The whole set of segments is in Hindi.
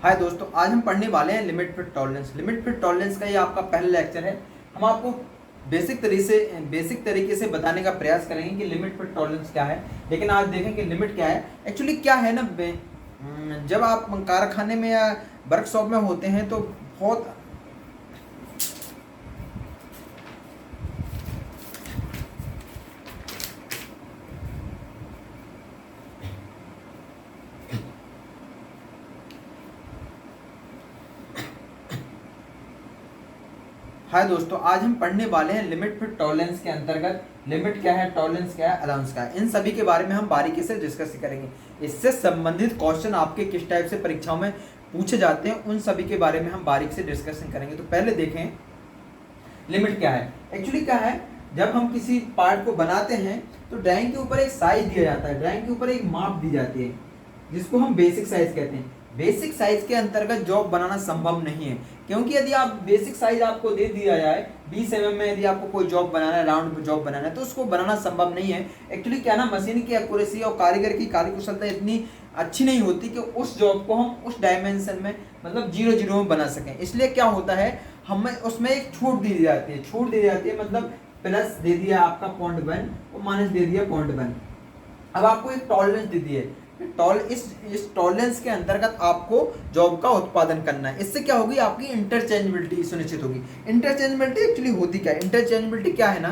हाय दोस्तों, आज हम पढ़ने वाले हैं limit fit tolerance. Limit fit tolerance का ये आपका पहला लेक्चर है। हम आपको बेसिक तरीके से बताने का प्रयास करेंगे कि लिमिट फिट टॉलरेंस क्या है। लेकिन आज देखें कि लिमिट क्या है। एक्चुअली क्या है ना, जब आप कारखाने में या वर्कशॉप में होते हैं तो बहुत हाय दोस्तों, आज हम पढ़ने वाले हैं लिमिट फिट टॉलरेंस के अंतर्गत लिमिट क्या है, टॉलरेंस क्या है, अलाउंस क्या है। इन सभी के बारे में हम बारीकी से डिस्कस करेंगे। इससे संबंधित क्वेश्चन आपके किस टाइप से परीक्षाओं में पूछे जाते हैं, उन सभी के बारे में हम बारीक से डिस्कशन करेंगे। तो पहले देखें लिमिट क्या है। एक्चुअली क्या है, जब हम किसी पार्ट को बनाते हैं तो ड्राइंग के ऊपर एक साइज दिया जाता है, ड्राइंग के ऊपर एक माप दी जाती है जिसको हम बेसिक साइज कहते हैं। बेसिक साइज के अंतर्गत जॉब बनाना संभव नहीं है, क्योंकि यदि आप बेसिक साइज आपको दे दिया जाए 20 mm में, यदि आपको कोई जॉब बनाना है, राउंड जॉब बनाना है, तो उसको बनाना संभव नहीं है। एक्चुअली क्या ना, मशीन की एक्यूरेसी और कारीगर की कार्यकुशलता इतनी अच्छी नहीं होती कि उस जॉब को हम उस डायमेंशन में मतलब 0 में बना सकें। इसलिए क्या होता है, हमें उसमें एक छूट दी जाती है। छूट दी जाती है मतलब प्लस दे दिया आपका 0.1 और माइनस दे दिया 0.1। अब आपको एक टॉलरेंस दे दी है। इस टॉलरेंस के अंतर्गत आपको जॉब का उत्पादन करना है। इससे क्या होगी, आपकी इंटरचेंजेबिलिटी सुनिश्चित होगी। इंटरचेंजेबिलिटी एक्चुअली होती क्या है, इंटरचेंजेबिलिटी क्या है ना,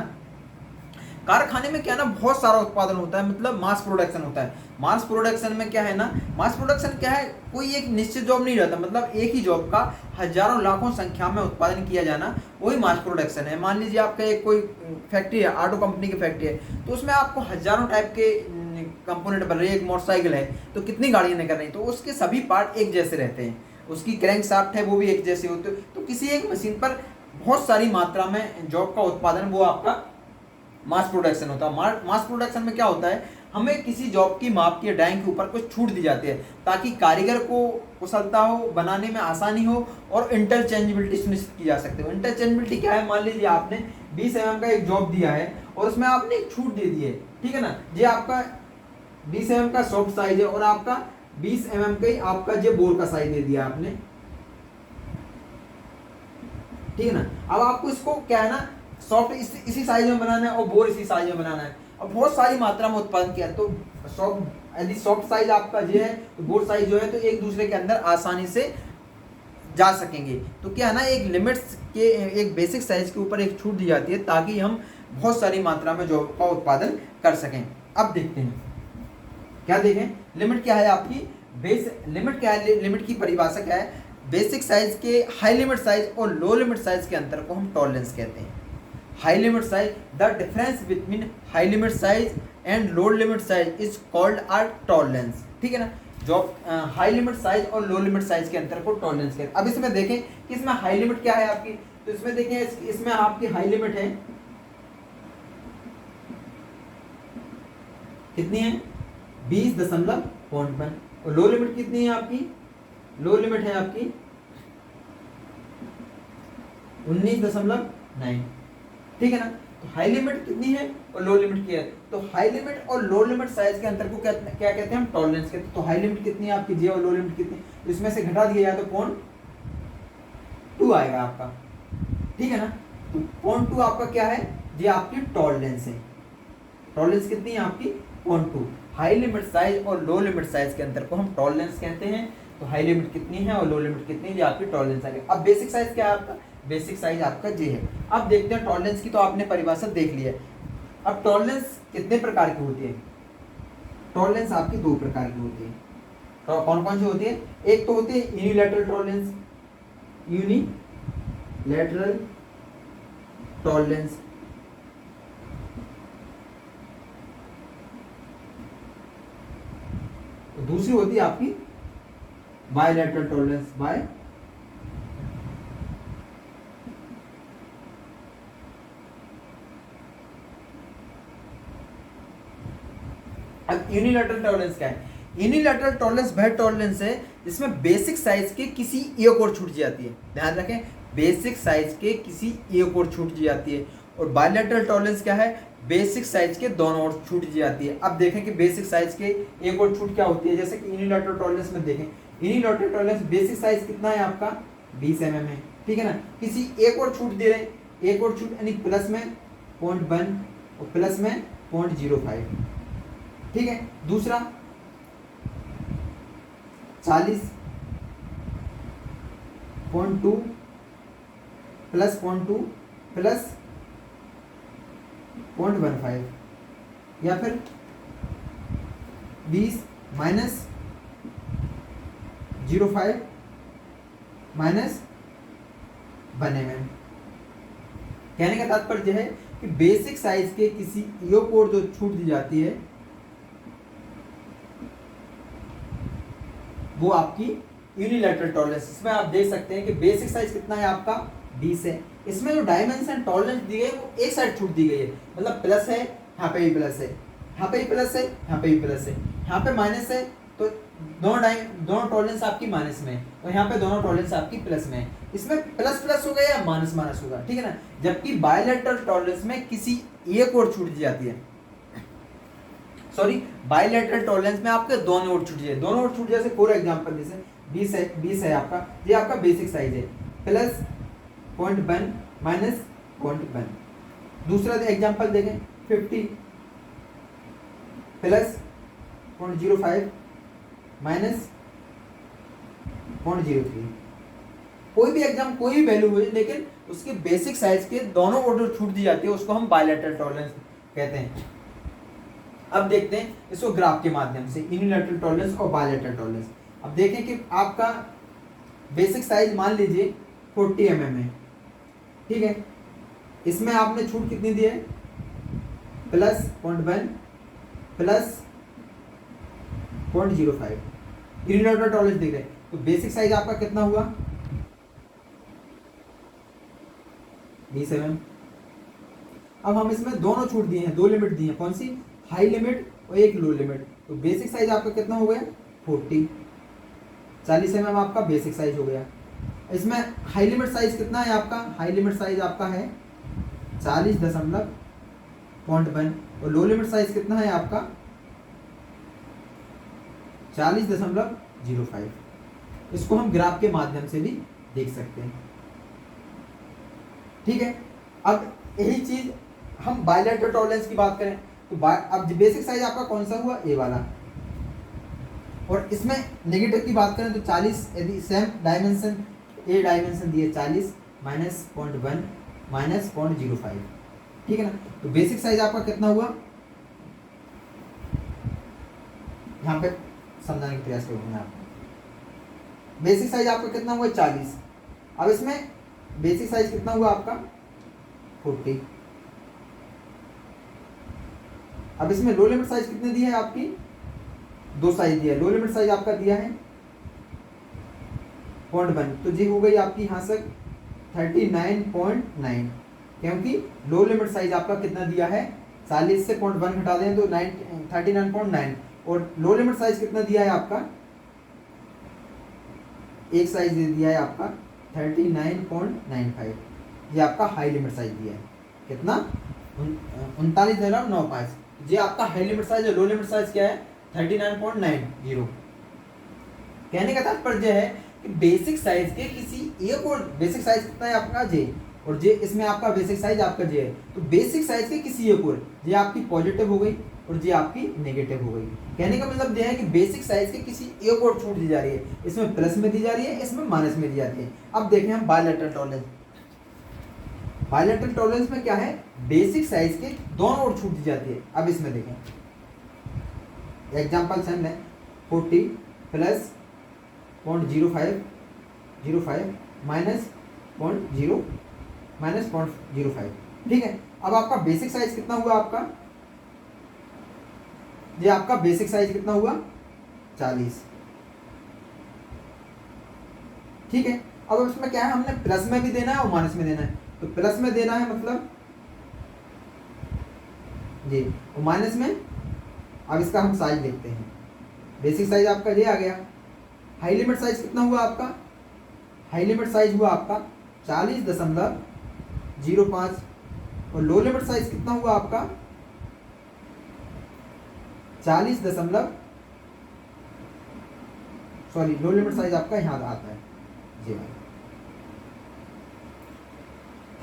कारखाने में क्या है ना, बहुत सारा उत्पादन होता है, मतलब मास प्रोडक्शन होता है। मास प्रोडक्शन में क्या है ना, मास प्रोडक्शन क्या है, कोई एक निश्चित जॉब नहीं रहता, मतलब एक ही जॉब का हजारों लाखों संख्या में उत्पादन किया जाना, वही मास प्रोडक्शन है। मान लीजिए आपका एक कोई फैक्ट्री है, ऑटो कंपनी की फैक्ट्री है, तो उसमें आपको हजारों टाइप के कंपोनेंट बन रही है। एक मोटरसाइकिल है तो कितनी गाड़ियां निकल रही, तो उसके सभी पार्ट एक जैसे रहते हैं। उसकी क्रैंक शाफ्ट है वो भी एक जैसे होते हैं। तो किसी एक मशीन पर बहुत सारी मात्रा में जॉब का उत्पादन, वो आपका मास प्रोडक्शन होता है। मास प्रोडक्शन में क्या होता है, हमें किसी जॉब की माप की ड्राइंग के ऊपर कुछ छूट दी जाती है ताकि कारीगर को कुशलता हो, बनाने में आसानी हो और इंटरचेंजेबिलिटी सुनिश्चित की जा सकती है। इंटरचेंजेबिलिटी क्या है, मान लीजिए आपने 20 mm का एक जॉब दिया है और उसमें आपने एक छूट दे दी है, ठीक है ना। ये आपका 20 mm का सॉफ्ट साइज है और आपका 20 mm का ही आपका जो बोर का साइज दे दिया आपने, ठीक है ना। अब आपको इसको क्या है ना, सॉफ्ट इसी साइज में बनाना है और बोर इसी साइज में बनाना है। अब बहुत सारी मात्रा में उत्पादन किया, तो यदि सॉफ्ट साइज आपका जो है तो बोर साइज जो है तो एक दूसरे के अंदर आसानी से जा सकेंगे। तो क्या है ना, एक लिमिट्स के एक बेसिक साइज के ऊपर एक छूट दी जाती है ताकि हम बहुत सारी मात्रा में जॉब का उत्पादन कर सकें। अब देखते हैं क्या देखें, लिमिट क्या है आपकी, लिमिट क्या है, लिमिट की परिभाषा क्या है। बेसिक साइज के हाई लिमिट साइज और लो लिमिट साइज के अंतर को हम टॉलरेंस कहते हैं। High limit size, the difference between high limit size and low limit size is called are tolerance, ठीक है ना। जो हाई लिमिट साइज और लो लिमिट साइज के अंतर को टॉलरेंस कहते हैं। अब इसमें देखें कि इसमें हाई लिमिट क्या है आपकी, तो इसमें देखें इसमें आपकी हाई लिमिट है कितनी है, 20.1 और लो लिमिट कितनी है आपकी, लो लिमिट है आपकी 19.9, ठीक है ना। तो हाई लिमिट कितनी है और लो लिमिट क्या है, तो हाई लिमिट और लो लिमिट साइज के अंतर को क्या कहते हैं, हम टॉलरेंस कहते हैं। तो हाई लिमिट कितनी है आपकी जी और लो लिमिट कितनी, तो इसमें से घटा दिया जाए तो 0.2 आएगा आपका, ठीक है ना। तो 0.2 आपका क्या है, ये आपकी टॉलरेंस है। टॉलरेंस कितनी है आपकी 0.2। हाई लिमिट साइज और लो लिमिट साइज के अंतर को हम टॉलरेंस कहते हैं। तो हाई लिमिट कितनी है और लो लिमिट कितनी है, ये आपकी टॉलरेंस आ गई। अब बेसिक साइज क्या है आपका, बेसिक साइज आपका ये है। अब देखते हैं टॉलरेंस की, तो आपने परिभाषा देख ली है। अब टॉलरेंस कितने प्रकार की होती है, टॉलरेंस आपकी 2 प्रकार की होती है। तो कौन कौन सी होती है, एक तो होती है यूनिलैटरल टॉलरेंस, यूनिलैटरल टॉलरेंस, दूसरी होती है आपकी बायलैटरल टॉलरेंस, अब यूनिलैटरल टॉलरेंस क्या है, यूनिलैटरल टॉलरेंस वह टॉलरेंस है जिसमें बेसिक साइज के किसी एक और छूट जाती है। ध्यान रखें, बेसिक साइज के किसी एक और छूट जाती है। और बायलैटरल टॉलरेंस क्या है, बेसिक साइज के दोनों ओर छूट जाती है। अब देखें कि बेसिक साइज के एक और छूट क्या होती है, जैसे कि यूनिलैटरल टॉलरेंस में देखें, यूनिलैटरल टॉलरेंस बेसिक साइज कितना है आपका 20 mm है, ठीक है ना। किसी एक और छूट दे रहे हैं, एक और छूट यानी प्लस में 0.1 और प्लस में 0.05, ठीक है। दूसरा 40.2 प्लस 0.2 प्लस 0.15, या फिर 20 माइनस 0.5 माइनस 1 mm। कहने का तात्पर्य है कि बेसिक साइज के किसी ईओ को जो छूट दी जाती है वो आपकी यूनिलैटरल टॉलरेंस। इसमें आप देख सकते हैं कि बेसिक साइज कितना है आपका 20 है। इसमें जो डायमेंशन टॉलरेंस दी गई है वो एक साइड छूट दी गई है, मतलब प्लस है, यहाँ पे भी प्लस है, यहाँ पे भी प्लस है, यहाँ पे भी प्लस है, यहाँ पे माइनस है, तो दोनों टॉलरेंस आपकी माइनस में है और यहाँ पे दोनों टॉलरेंस आपकी प्लस में है। इसमें प्लस प्लस होगा या माइनस माइनस होगा, ठीक है ना। जबकि बायलैटरल टॉलरेंस में किसी एक और छूट दी जाती है, सॉरी बायलैटरल टॉलरेंस में आपके दोनों ओर छूट जाए, दोनों ओर छूट जैसे फॉर एग्जांपल जैसे 20 है आपका, ये आपका बेसिक साइज है, प्लस 0.1 माइनस 0.1। दूसरा एग्जांपल देखें 50 प्लस 0.05 माइनस 0.03। कोई भी एग्जाम कोई भी वैल्यू हुई लेकिन उसके बेसिक साइज के दोनों ओर छूट दी जाती है उसको हम बायलैटरल टॉलरेंस कहते हैं। अब देखते हैं इसको ग्राफ के माध्यम से यूनिलैटरल टॉलरेंस और बायलैटरल टॉलरेंस। अब देखें कि आपका बेसिक साइज मान लीजिए 40 mm है, ठीक है। इसमें आपने छूट कितनी दी है, प्लस 0.1 प्लस 0.05। यूनिलैटरल टॉलरेंस देख रहे हैं तो बेसिक साइज आपका कितना हुआ 20 mm। अब हम इसमें दोनों छूट दिए हैं, दो लिमिट दी है, कौन सी, हाई लिमिट और एक लो लिमिट। तो बेसिक साइज आपका कितना हो गया 40 mm आपका बेसिक साइज हो गया। इसमें हाई लिमिट साइज कितना है आपका, हाई लिमिट साइज आपका है 40.1 और लो लिमिट साइज कितना है आपका 40.05। इसको हम ग्राफ के माध्यम से भी देख सकते हैं, ठीक है। अब यही चीज हम बायलैटरल टॉलरेंस की बात करें तो अब बेसिक साइज आपका कौन सा हुआ, ए वाला, और इसमें नेगेटिव की बात करें तो 40, यदि सेम डायमेंशन ए डायमेंशन दिए 40 माइनस 0.1 माइनस 0.05, ठीक है ना। तो बेसिक साइज आपका कितना हुआ, यहाँ पे समझाने का प्रयास करूंगा आपको। बेसिक साइज आपका कितना हुआ 40। अब इसमें बेसिक साइज कितना हुआ आपका 40। अब इसमें लो लिमिट साइज कितने दिया है आपकी, दो साइज दिया है। लो लिमिट साइज आपका दिया है 0.1, तो जी हो गई आपकी यहाँ से 39.9, क्योंकि लो लिमिट साइज आपका कितना दिया है 40 से 0.1 घटा दें तो 39.9, और लो लिमिट साइज कितना दिया है आपका, एक साइज दे दिया है आपका 39.95। ये आपका हाई लिमिट साइज दिया है कितना 39.95। ये आपका हाई लिमिट साइज है, लो लिमिट साइज क्या है 39.90। कहने का तात्पर्य है कि बेसिक साइज के किसी एक और बेसिक साइज कितना है आपका जे, और जे इसमें आपका बेसिक साइज आपका जे है, तो बेसिक साइज के किसी एक और जे आपकी पॉजिटिव हो गई और जे आपकी नेगेटिव हो गई। कहने का मतलब यह है कि बेसिक साइज के किसी एक और छूट दी जा रही है, इसमें प्लस में दी जा रही है, इसमें माइनस में दी जाती है। अब देखें हम बायलैटरल टॉलरेंस। बायलैटरल टॉलरेंस में क्या है, बेसिक साइज के दोनों ओर छूट दी जाती है। अब इसमें देखें एग्जांपल सेम है 40 प्लस 0.05 माइनस 0.05, ठीक है। अब आपका बेसिक साइज कितना हुआ आपका, ये आपका बेसिक साइज कितना हुआ 40, ठीक है। अब इसमें क्या है, हमने प्लस में भी देना है और माइनस में देना है। तो प्लस में देना है मतलब जी, और माइनस में अब इसका हम साइज देखते हैं। बेसिक साइज आपका ये आ गया। हाई लिमिट साइज कितना हुआ आपका, हाई लिमिट साइज हुआ आपका 40.05, और लो लिमिट साइज कितना हुआ आपका 40. सॉरी लो लिमिट साइज आपका यहाँ आता है जी भाई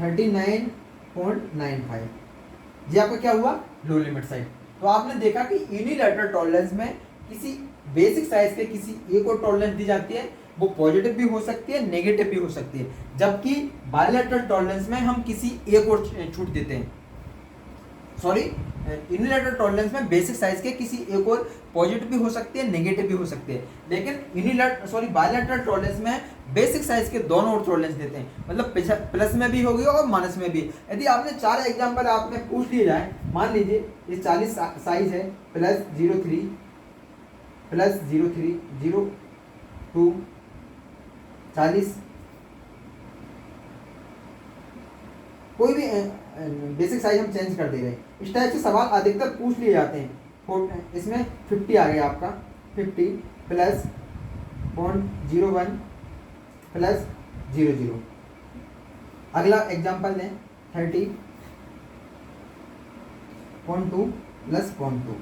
39.95 जी आपका क्या हुआ लो लिमिट साइज। तो आपने देखा कि यूनिलैटरल टॉलरेंस में किसी बेसिक साइज के किसी एक और टॉलरेंस दी जाती है, वो पॉजिटिव भी हो सकती है नेगेटिव भी हो सकती है, जबकि बायलैटरल टॉलरेंस में हम किसी एक और छूट देते हैं। सॉरी यूनिलैटरल टॉलरेंस में बेसिक साइज के किसी एक और पॉजिटिव भी हो सकती है नेगेटिव भी हो सकती है, लेकिन बायलैटरल टॉलरेंस में बेसिक साइज के दोनों और टॉलरेंस देते हैं, मतलब प्लस में भी होगी और माइनस में भी। यदि आपने 4 एग्जांपल आपने पूछ लिए जाए, मान लीजिए ये 40 साइज है +03 02 40 कोई भी बेसिक साइज हम चेंज कर दे रहे हैं। इस टाइप से सवाल अधिकतर पूछ लिए जाते हैं। इसमें 50 आ गया आपका 50 +0.01 +00। अगला एग्जांपल लें 30.2 +0.2।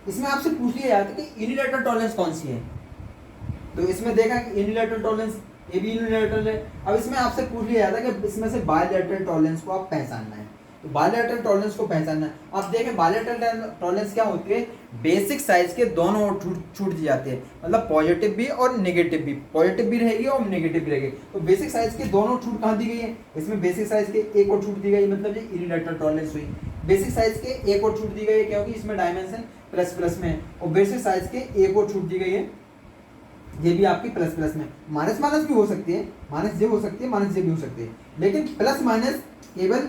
इसमें आपसे पूछ लिया जाता है कि यूनिलैटरल टॉलरेंस कौन सी है, तो इसमें देखा कि यूनिलैटरल टॉलरेंस ये भी यूनिलैटरल है। अब इसमें आपसे पूछ लिया जाता है कि इसमें से बायलैटरल टॉलरेंस को आप पहचानना है, तो बायलैटरल टॉलरेंस को पहचानना है। आप देखें बायलैटरल टॉलरेंस क्या होती है, बेसिक साइज के दोनों ओर छूट दी जाती है, मतलब पॉजिटिव भी और नेगेटिव भी, पॉजिटिव भी रहेगी और नेगेटिव भी रहेगी। तो बेसिक साइज के दोनों छूट कहाँ दी गई है, इसमें बेसिक साइज के एक और छूट दी गई, मतलब ये यूनिलैटरल टॉलरेंस हुई। बेसिक साइज के एक और छूट दी गई है क्योंकि इसमें डायमेंशन प्लस में है, और बेसिक साइज के एक और छूट दी गई है, ये भी आपकी प्लस में। माइनस भी हो सकती है, माइनस जे हो सकती है, माइनस जे भी हो सकती है, लेकिन प्लस माइनस केवल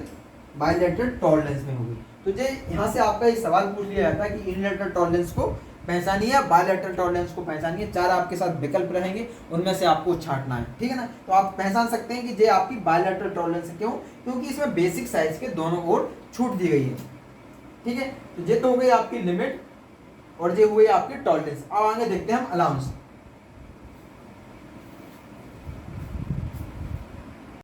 बायलैटरल टॉलरेंस में होगी। तो ये यहाँ से आपका ये सवाल पूछ लिया जाता है कि यूनिलैटरल टॉलरेंस को पहचानिए या बायलैटरल टॉलरेंस को पहचानिए। 4 आपके साथ विकल्प रहेंगे, उनमें से आपको छांटना है, ठीक है ना। तो आप पहचान सकते हैं कि ये आपकी बायलैटरल टॉलरेंस है। क्यों, क्योंकि इसमें बेसिक साइज के दोनों ओर छूट दी गई है, ठीक है। तो ये तो हो गई आपकी लिमिट और ये हुई आपकी टॉलरेंस। अब आगे देखते हैं हम अलाउंस।